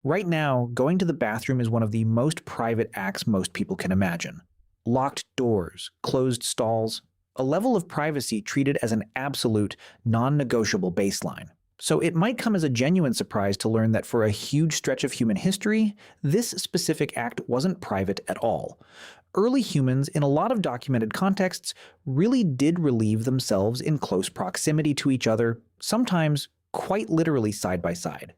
Right now, going to the bathroom is one of the most private acts most people can imagine. Locked doors, closed stalls, a level of privacy treated as an absolute, non negotiable baseline. So it might come as a genuine surprise to learn that for a huge stretch of human history, this specific act wasn't private at all. Early humans, in a lot of documented contexts, really did relieve themselves in close proximity to each other, sometimes quite literally side by side.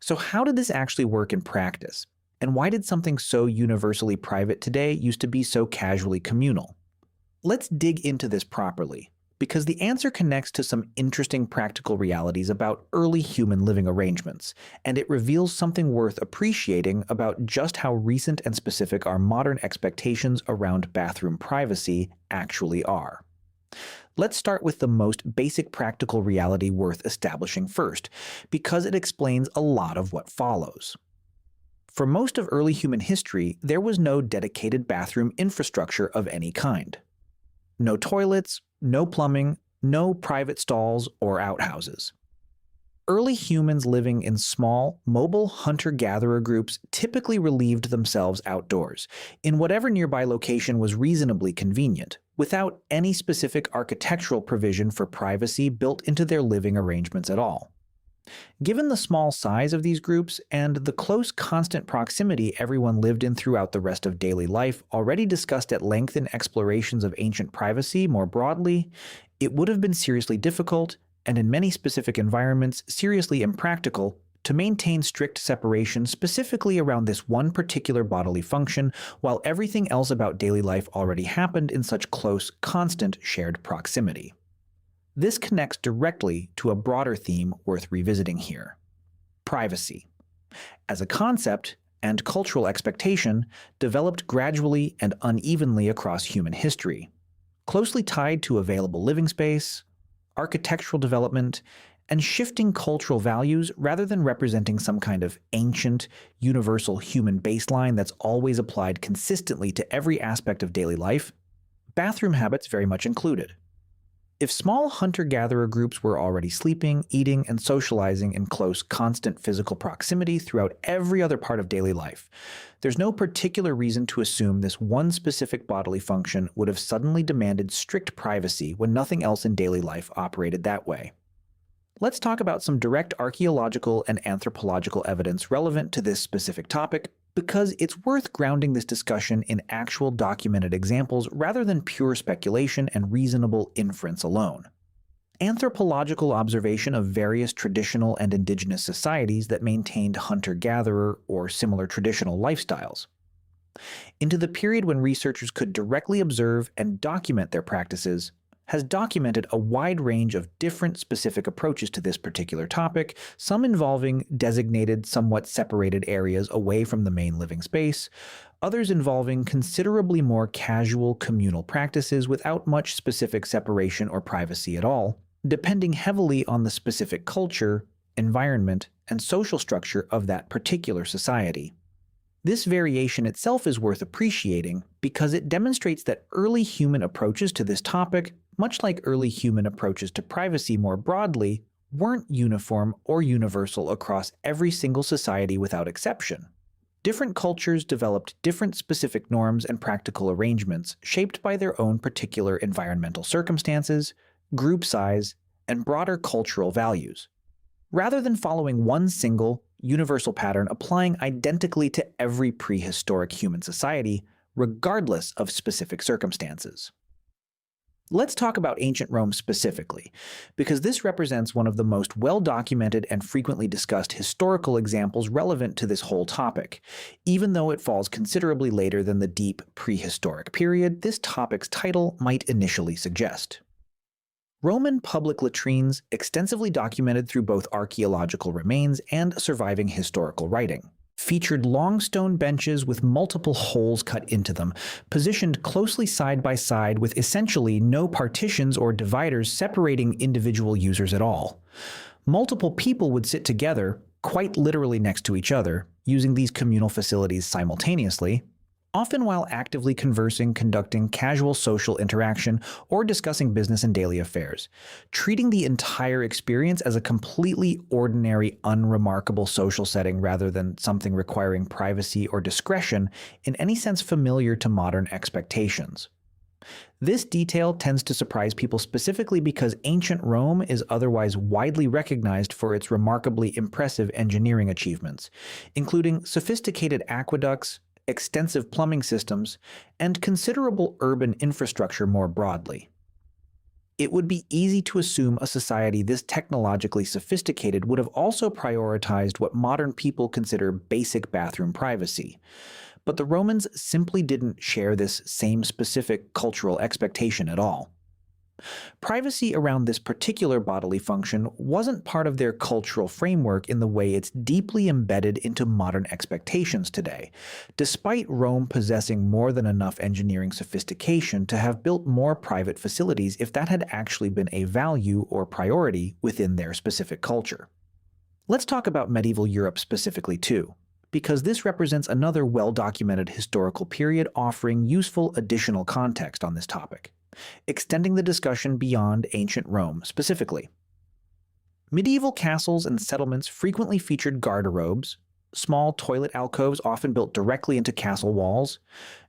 So how did this actually work in practice? And why did something so universally private today used to be so casually communal? Let's dig into this properly, because the answer connects to some interesting practical realities about early human living arrangements, and it reveals something worth appreciating about just how recent and specific our modern expectations around bathroom privacy actually are. Let's start with the most basic practical reality worth establishing first, because it explains a lot of what follows. For most of early human history, there was no dedicated bathroom infrastructure of any kind. No toilets, no plumbing, no private stalls or outhouses. Early humans living in small, mobile hunter-gatherer groups typically relieved themselves outdoors, in whatever nearby location was reasonably convenient, without any specific architectural provision for privacy built into their living arrangements at all. Given the small size of these groups and the close constant proximity everyone lived in throughout the rest of daily life, already discussed at length in explorations of ancient privacy more broadly, it would have been seriously difficult, and in many specific environments seriously impractical, to maintain strict separation specifically around this one particular bodily function while everything else about daily life already happened in such close, constant shared proximity. This connects directly to a broader theme worth revisiting here: privacy. As a concept and cultural expectation, developed gradually and unevenly across human history, closely tied to available living space, architectural development, and shifting cultural values rather than representing some kind of ancient, universal human baseline that's always applied consistently to every aspect of daily life, bathroom habits very much included. If small hunter-gatherer groups were already sleeping, eating, and socializing in close, constant physical proximity throughout every other part of daily life, there's no particular reason to assume this one specific bodily function would have suddenly demanded strict privacy when nothing else in daily life operated that way. Let's talk about some direct archaeological and anthropological evidence relevant to this specific topic, because it's worth grounding this discussion in actual documented examples rather than pure speculation and reasonable inference alone. Anthropological observation of various traditional and indigenous societies that maintained hunter-gatherer or similar traditional lifestyles. Into the period when researchers could directly observe and document their practices, has documented a wide range of different specific approaches to this particular topic, some involving designated, somewhat separated areas away from the main living space, others involving considerably more casual communal practices without much specific separation or privacy at all, depending heavily on the specific culture, environment, and social structure of that particular society. This variation itself is worth appreciating because it demonstrates that early human approaches to this topic, much like early human approaches to privacy more broadly, weren't uniform or universal across every single society without exception. Different cultures developed different specific norms and practical arrangements shaped by their own particular environmental circumstances, group size, and broader cultural values. Rather than following one single, universal pattern applying identically to every prehistoric human society, regardless of specific circumstances. Let's talk about ancient Rome specifically, because this represents one of the most well-documented and frequently discussed historical examples relevant to this whole topic. Even though it falls considerably later than the deep prehistoric period this topic's title might initially suggest. Roman public latrines, extensively documented through both archaeological remains and surviving historical writing, featured long stone benches with multiple holes cut into them, positioned closely side by side with essentially no partitions or dividers separating individual users at all. Multiple people would sit together, quite literally next to each other, using these communal facilities simultaneously, often while actively conversing, conducting casual social interaction, or discussing business and daily affairs, treating the entire experience as a completely ordinary, unremarkable social setting rather than something requiring privacy or discretion in any sense familiar to modern expectations. This detail tends to surprise people specifically because ancient Rome is otherwise widely recognized for its remarkably impressive engineering achievements, including sophisticated aqueducts, extensive plumbing systems, and considerable urban infrastructure more broadly. It would be easy to assume a society this technologically sophisticated would have also prioritized what modern people consider basic bathroom privacy. But the Romans simply didn't share this same specific cultural expectation at all. Privacy around this particular bodily function wasn't part of their cultural framework in the way it's deeply embedded into modern expectations today, despite Rome possessing more than enough engineering sophistication to have built more private facilities if that had actually been a value or priority within their specific culture. Let's talk about medieval Europe specifically too, because this represents another well-documented historical period offering useful additional context on this topic, extending the discussion beyond ancient Rome specifically. Medieval castles and settlements frequently featured garderobes, small toilet alcoves often built directly into castle walls,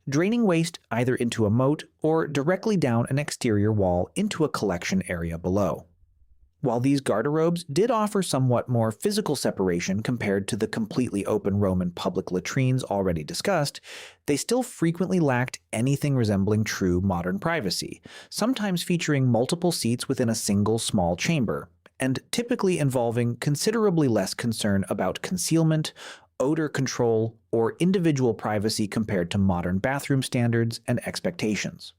draining waste either into a moat or directly down an exterior wall into a collection area below. While these garderobes did offer somewhat more physical separation compared to the completely open Roman public latrines already discussed, they still frequently lacked anything resembling true modern privacy, sometimes featuring multiple seats within a single small chamber, and typically involving considerably less concern about concealment, odor control, or individual privacy compared to modern bathroom standards and expectations.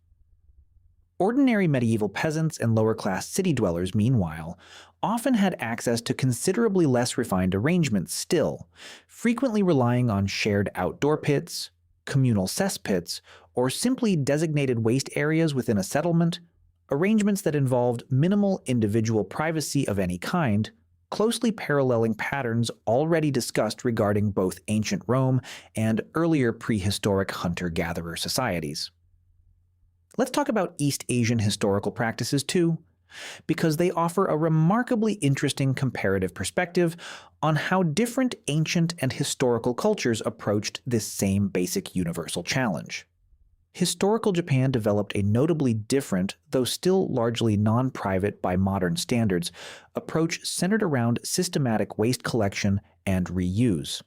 Ordinary medieval peasants and lower-class city dwellers, meanwhile, often had access to considerably less refined arrangements still, frequently relying on shared outdoor pits, communal cesspits, or simply designated waste areas within a settlement, arrangements that involved minimal individual privacy of any kind, closely paralleling patterns already discussed regarding both ancient Rome and earlier prehistoric hunter-gatherer societies. Let's talk about East Asian historical practices too, because they offer a remarkably interesting comparative perspective on how different ancient and historical cultures approached this same basic universal challenge. Historical Japan developed a notably different, though still largely non-private by modern standards, approach centered around systematic waste collection and reuse.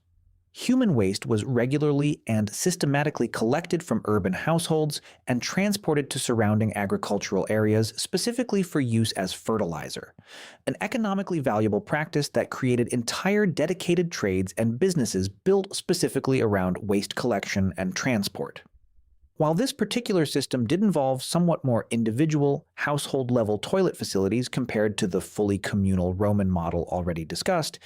Human waste was regularly and systematically collected from urban households and transported to surrounding agricultural areas specifically for use as fertilizer, an economically valuable practice that created entire dedicated trades and businesses built specifically around waste collection and transport. While this particular system did involve somewhat more individual, household-level toilet facilities compared to the fully communal Roman model already discussed,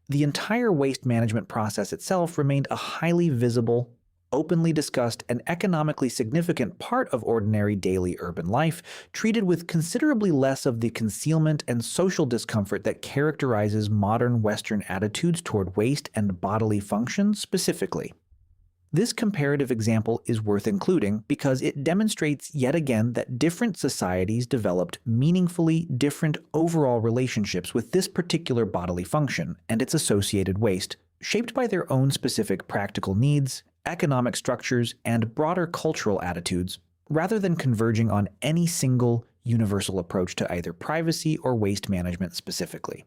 the entire waste management process itself remained a highly visible, openly discussed, and economically significant part of ordinary daily urban life, treated with considerably less of the concealment and social discomfort that characterizes modern Western attitudes toward waste and bodily function specifically. This comparative example is worth including because it demonstrates yet again that different societies developed meaningfully different overall relationships with this particular bodily function and its associated waste, shaped by their own specific practical needs, economic structures, and broader cultural attitudes, rather than converging on any single universal approach to either privacy or waste management specifically.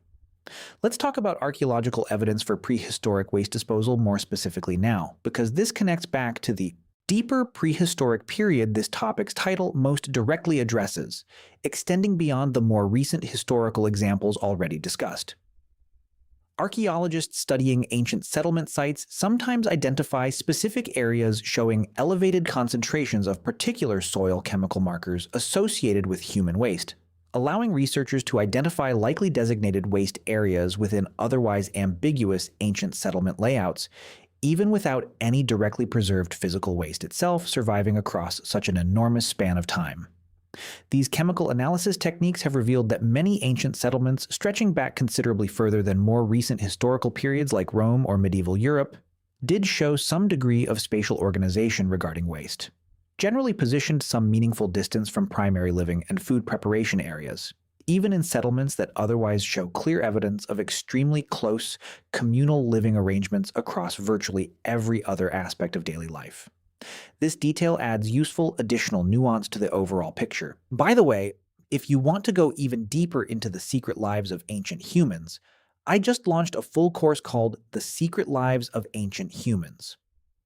Let's talk about archaeological evidence for prehistoric waste disposal more specifically now, because this connects back to the deeper prehistoric period this topic's title most directly addresses, extending beyond the more recent historical examples already discussed. Archaeologists studying ancient settlement sites sometimes identify specific areas showing elevated concentrations of particular soil chemical markers associated with human waste, allowing researchers to identify likely designated waste areas within otherwise ambiguous ancient settlement layouts, even without any directly preserved physical waste itself surviving across such an enormous span of time. These chemical analysis techniques have revealed that many ancient settlements, stretching back considerably further than more recent historical periods like Rome or medieval Europe, did show some degree of spatial organization regarding waste, generally positioned some meaningful distance from primary living and food preparation areas, even in settlements that otherwise show clear evidence of extremely close communal living arrangements across virtually every other aspect of daily life. This detail adds useful additional nuance to the overall picture. By the way, if you want to go even deeper into the secret lives of ancient humans, I just launched a full course called The Secret Lives of Ancient Humans.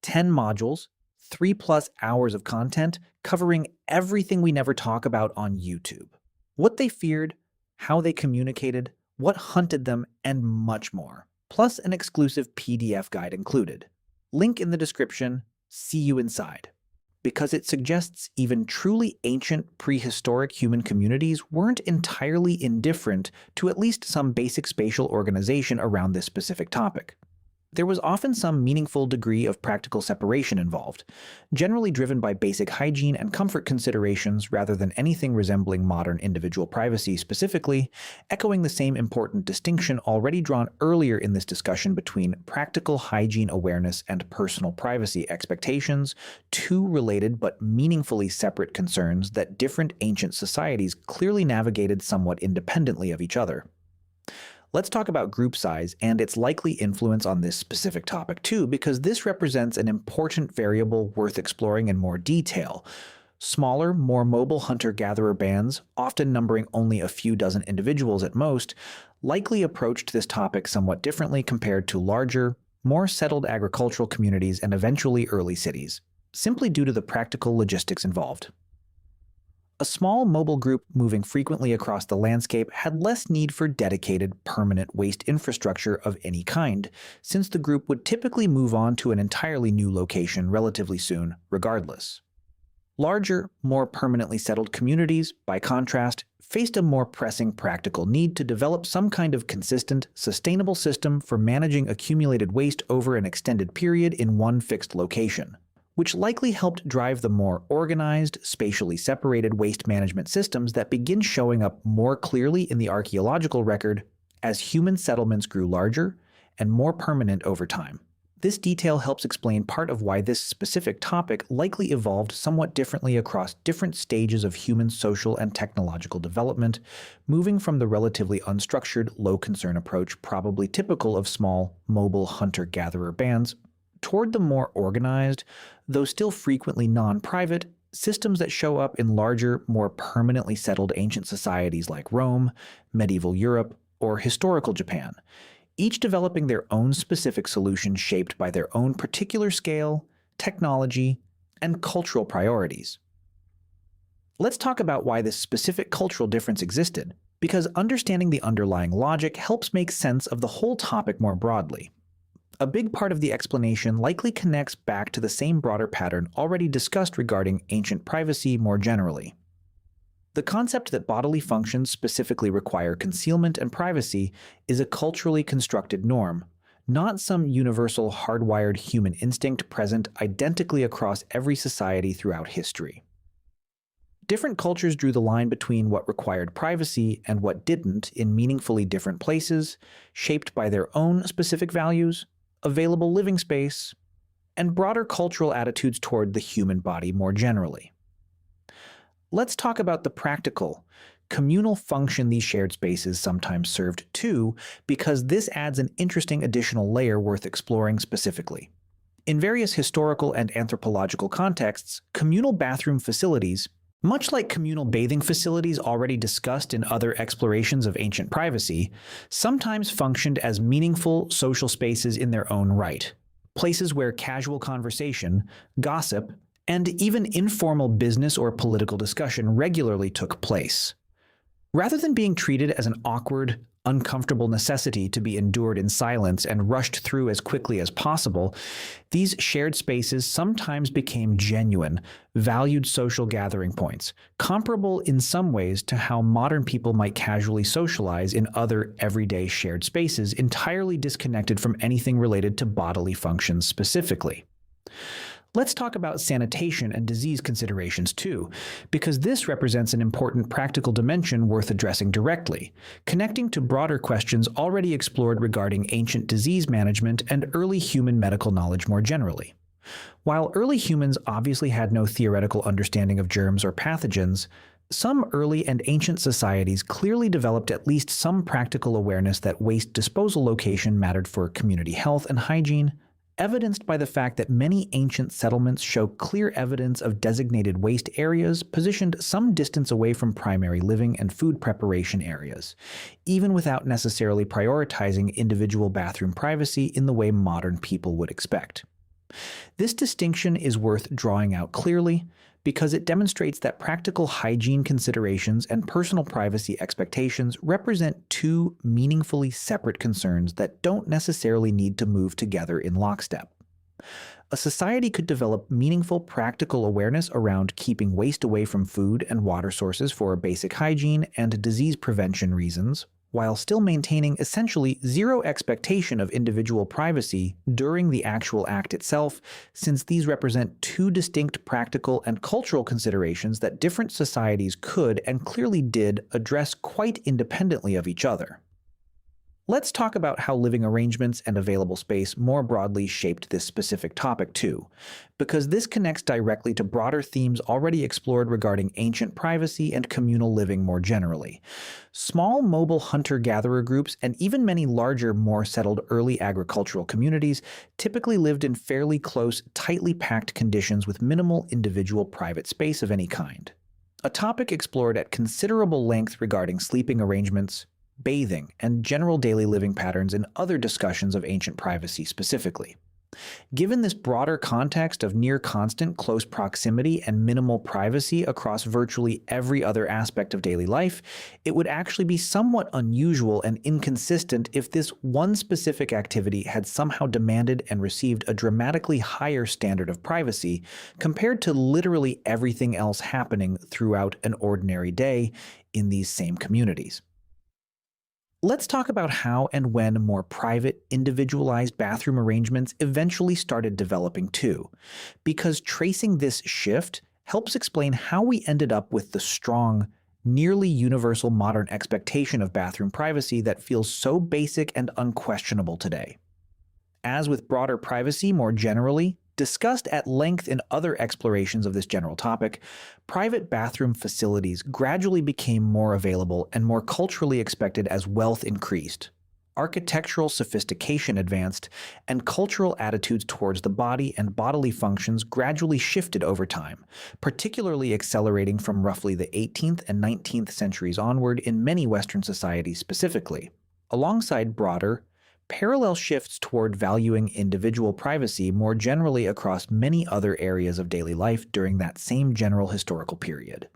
10 modules, 3+ hours of content covering everything we never talk about on YouTube. What they feared, how they communicated, what hunted them, and much more. Plus an exclusive PDF guide included. Link in the description. See you inside. Because it suggests even truly ancient prehistoric human communities weren't entirely indifferent to at least some basic spatial organization around this specific topic. There was often some meaningful degree of practical separation involved, generally driven by basic hygiene and comfort considerations rather than anything resembling modern individual privacy specifically, echoing the same important distinction already drawn earlier in this discussion between practical hygiene awareness and personal privacy expectations, two related but meaningfully separate concerns that different ancient societies clearly navigated somewhat independently of each other. Let's talk about group size and its likely influence on this specific topic too, because this represents an important variable worth exploring in more detail. Smaller, more mobile hunter-gatherer bands, often numbering only a few dozen individuals at most, likely approached this topic somewhat differently compared to larger, more settled agricultural communities and eventually early cities, simply due to the practical logistics involved. A small mobile group moving frequently across the landscape had less need for dedicated, permanent waste infrastructure of any kind, since the group would typically move on to an entirely new location relatively soon, regardless. Larger, more permanently settled communities, by contrast, faced a more pressing practical need to develop some kind of consistent, sustainable system for managing accumulated waste over an extended period in one fixed location, which likely helped drive the more organized, spatially separated waste management systems that begin showing up more clearly in the archaeological record as human settlements grew larger and more permanent over time. This detail helps explain part of why this specific topic likely evolved somewhat differently across different stages of human social and technological development, moving from the relatively unstructured, low-concern approach probably typical of small, mobile hunter-gatherer bands toward the more organized, though still frequently non-private, systems that show up in larger, more permanently settled ancient societies like Rome, medieval Europe, or historical Japan, each developing their own specific solution shaped by their own particular scale, technology, and cultural priorities. Let's talk about why this specific cultural difference existed, because understanding the underlying logic helps make sense of the whole topic more broadly. A big part of the explanation likely connects back to the same broader pattern already discussed regarding ancient privacy more generally. The concept that bodily functions specifically require concealment and privacy is a culturally constructed norm, not some universal hardwired human instinct present identically across every society throughout history. Different cultures drew the line between what required privacy and what didn't in meaningfully different places, shaped by their own specific values, available living space, and broader cultural attitudes toward the human body more generally. Let's talk about the practical, communal function these shared spaces sometimes served too, because this adds an interesting additional layer worth exploring specifically. In various historical and anthropological contexts, communal bathroom facilities, much like communal bathing facilities already discussed in other explorations of ancient privacy, sometimes functioned as meaningful social spaces in their own right, places where casual conversation, gossip, and even informal business or political discussion regularly took place. Rather than being treated as an awkward, uncomfortable necessity to be endured in silence and rushed through as quickly as possible, these shared spaces sometimes became genuine, valued social gathering points, comparable in some ways to how modern people might casually socialize in other everyday shared spaces entirely disconnected from anything related to bodily functions specifically. Let's talk about sanitation and disease considerations too, because this represents an important practical dimension worth addressing directly, connecting to broader questions already explored regarding ancient disease management and early human medical knowledge more generally. While early humans obviously had no theoretical understanding of germs or pathogens, some early and ancient societies clearly developed at least some practical awareness that waste disposal location mattered for community health and hygiene, evidenced by the fact that many ancient settlements show clear evidence of designated waste areas positioned some distance away from primary living and food preparation areas, even without necessarily prioritizing individual bathroom privacy in the way modern people would expect. This distinction is worth drawing out clearly because it demonstrates that practical hygiene considerations and personal privacy expectations represent two meaningfully separate concerns that don't necessarily need to move together in lockstep. A society could develop meaningful practical awareness around keeping waste away from food and water sources for basic hygiene and disease prevention reasons, while still maintaining essentially zero expectation of individual privacy during the actual act itself, since these represent two distinct practical and cultural considerations that different societies could and clearly did address quite independently of each other. Let's talk about how living arrangements and available space more broadly shaped this specific topic too, because this connects directly to broader themes already explored regarding ancient privacy and communal living more generally. Small mobile hunter-gatherer groups and even many larger, more settled early agricultural communities typically lived in fairly close, tightly packed conditions with minimal individual private space of any kind. A topic explored at considerable length regarding sleeping arrangements, bathing, and general daily living patterns in other discussions of ancient privacy specifically. Given this broader context of near-constant close proximity and minimal privacy across virtually every other aspect of daily life, it would actually be somewhat unusual and inconsistent if this one specific activity had somehow demanded and received a dramatically higher standard of privacy compared to literally everything else happening throughout an ordinary day in these same communities. Let's talk about how and when more private, individualized bathroom arrangements eventually started developing too, because tracing this shift helps explain how we ended up with the strong, nearly universal modern expectation of bathroom privacy that feels so basic and unquestionable today. As with broader privacy more generally, discussed at length in other explorations of this general topic, private bathroom facilities gradually became more available and more culturally expected as wealth increased, architectural sophistication advanced, and cultural attitudes towards the body and bodily functions gradually shifted over time, particularly accelerating from roughly the 18th and 19th centuries onward in many Western societies specifically, alongside broader, parallel shifts toward valuing individual privacy more generally across many other areas of daily life during that same general historical period.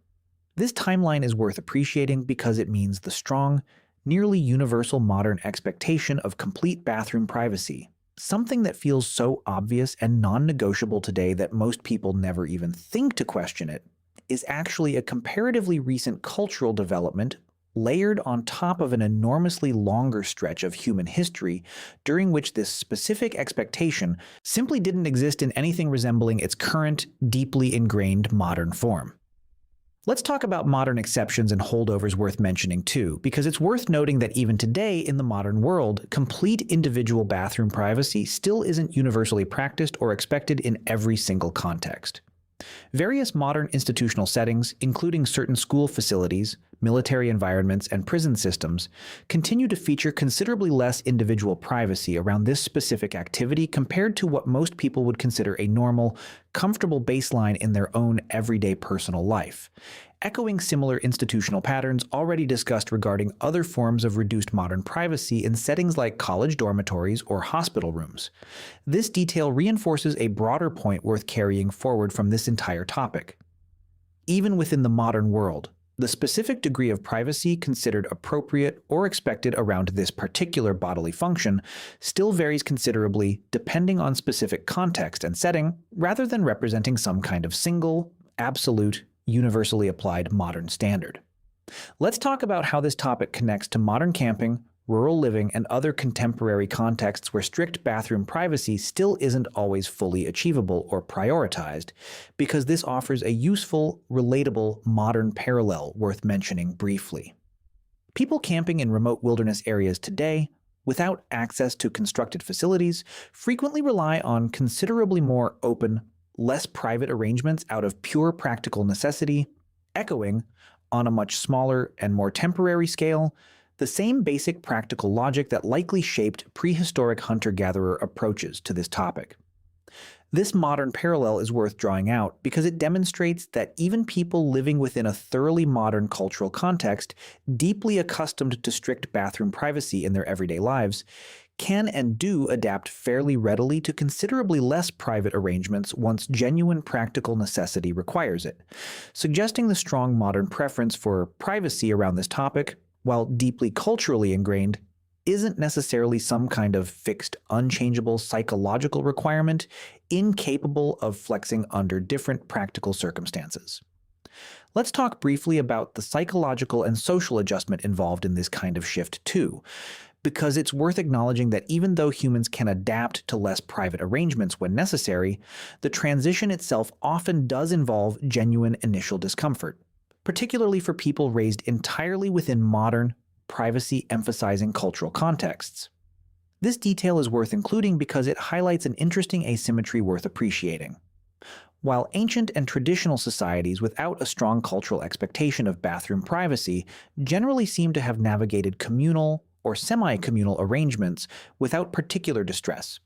This timeline is worth appreciating because it means the strong, nearly universal modern expectation of complete bathroom privacy, something that feels so obvious and non-negotiable today that most people never even think to question it, is actually a comparatively recent cultural development layered on top of an enormously longer stretch of human history during which this specific expectation simply didn't exist in anything resembling its current, deeply ingrained modern form. Let's talk about modern exceptions and holdovers worth mentioning too, because it's worth noting that even today in the modern world, complete individual bathroom privacy still isn't universally practiced or expected in every single context. Various modern institutional settings, including certain school facilities, military environments, and prison systems, continue to feature considerably less individual privacy around this specific activity compared to what most people would consider a normal, comfortable baseline in their own everyday personal life, echoing similar institutional patterns already discussed regarding other forms of reduced modern privacy in settings like college dormitories or hospital rooms. This detail reinforces a broader point worth carrying forward from this entire topic. Even within the modern world, the specific degree of privacy considered appropriate or expected around this particular bodily function still varies considerably depending on specific context and setting, rather than representing some kind of single, absolute, universally applied modern standard. Let's talk about how this topic connects to modern camping, rural living, and other contemporary contexts where strict bathroom privacy still isn't always fully achievable or prioritized, because this offers a useful, relatable, modern parallel worth mentioning briefly. People camping in remote wilderness areas today, without access to constructed facilities, frequently rely on considerably more open, less private arrangements out of pure practical necessity, echoing, on a much smaller and more temporary scale, the same basic practical logic that likely shaped prehistoric hunter-gatherer approaches to this topic. This modern parallel is worth drawing out because it demonstrates that even people living within a thoroughly modern cultural context, deeply accustomed to strict bathroom privacy in their everyday lives, can and do adapt fairly readily to considerably less private arrangements once genuine practical necessity requires it, suggesting the strong modern preference for privacy around this topic, while deeply culturally ingrained, isn't necessarily some kind of fixed, unchangeable psychological requirement incapable of flexing under different practical circumstances. Let's talk briefly about the psychological and social adjustment involved in this kind of shift too, because it's worth acknowledging that even though humans can adapt to less private arrangements when necessary, the transition itself often does involve genuine initial discomfort, particularly for people raised entirely within modern, privacy-emphasizing cultural contexts. This detail is worth including because it highlights an interesting asymmetry worth appreciating. While ancient and traditional societies without a strong cultural expectation of bathroom privacy generally seem to have navigated communal or semi-communal arrangements without particular distress,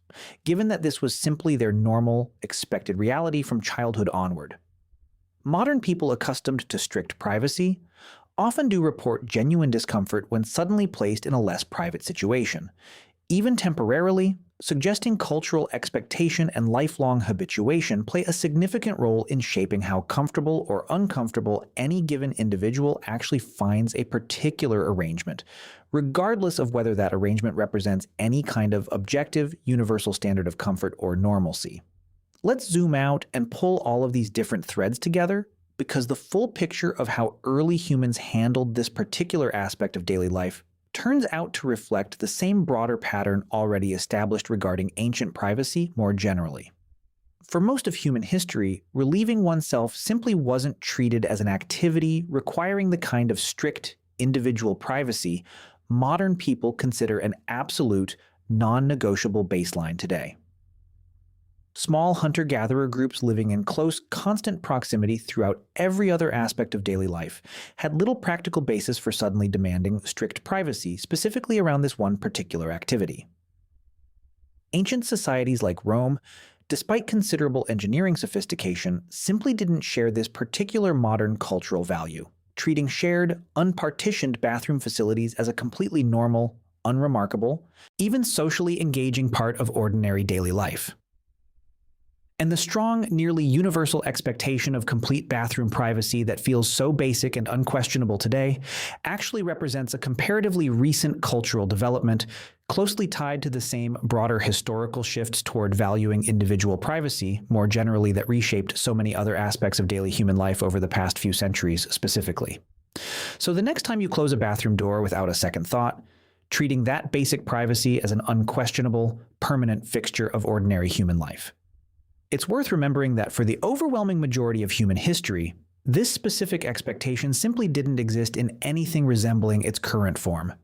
given that this was simply their normal, expected reality from childhood onward. Modern people accustomed to strict privacy often do report genuine discomfort when suddenly placed in a less private situation, even temporarily, suggesting cultural expectation and lifelong habituation play a significant role in shaping how comfortable or uncomfortable any given individual actually finds a particular arrangement, regardless of whether that arrangement represents any kind of objective, universal standard of comfort or normalcy. Let's zoom out and pull all of these different threads together, because the full picture of how early humans handled this particular aspect of daily life turns out to reflect the same broader pattern already established regarding ancient privacy more generally. For most of human history, relieving oneself simply wasn't treated as an activity requiring the kind of strict individual privacy modern people consider an absolute, non-negotiable baseline today. Small hunter-gatherer groups living in close, constant proximity throughout every other aspect of daily life had little practical basis for suddenly demanding strict privacy, specifically around this one particular activity. Ancient societies like Rome, despite considerable engineering sophistication, simply didn't share this particular modern cultural value, treating shared, unpartitioned bathroom facilities as a completely normal, unremarkable, even socially engaging part of ordinary daily life. And the strong, nearly universal expectation of complete bathroom privacy that feels so basic and unquestionable today actually represents a comparatively recent cultural development closely tied to the same broader historical shifts toward valuing individual privacy more generally that reshaped so many other aspects of daily human life over the past few centuries specifically. So the next time you close a bathroom door without a second thought, treating that basic privacy as an unquestionable, permanent fixture of ordinary human life. It's worth remembering that for the overwhelming majority of human history, this specific expectation simply didn't exist in anything resembling its current form.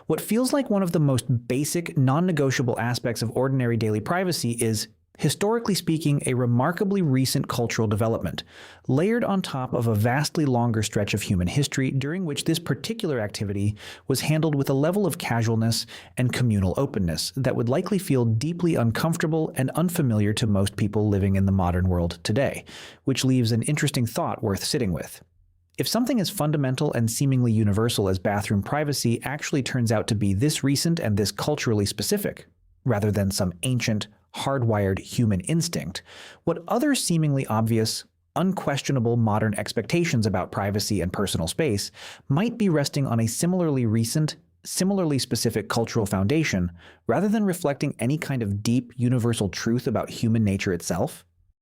What feels like one of the most basic, non-negotiable aspects of ordinary daily privacy is, historically speaking, a remarkably recent cultural development, layered on top of a vastly longer stretch of human history during which this particular activity was handled with a level of casualness and communal openness that would likely feel deeply uncomfortable and unfamiliar to most people living in the modern world today, which leaves an interesting thought worth sitting with. If something as fundamental and seemingly universal as bathroom privacy actually turns out to be this recent and this culturally specific, rather than some ancient, hardwired human instinct, what other seemingly obvious, unquestionable modern expectations about privacy and personal space might be resting on a similarly recent, similarly specific cultural foundation rather than reflecting any kind of deep, universal truth about human nature itself?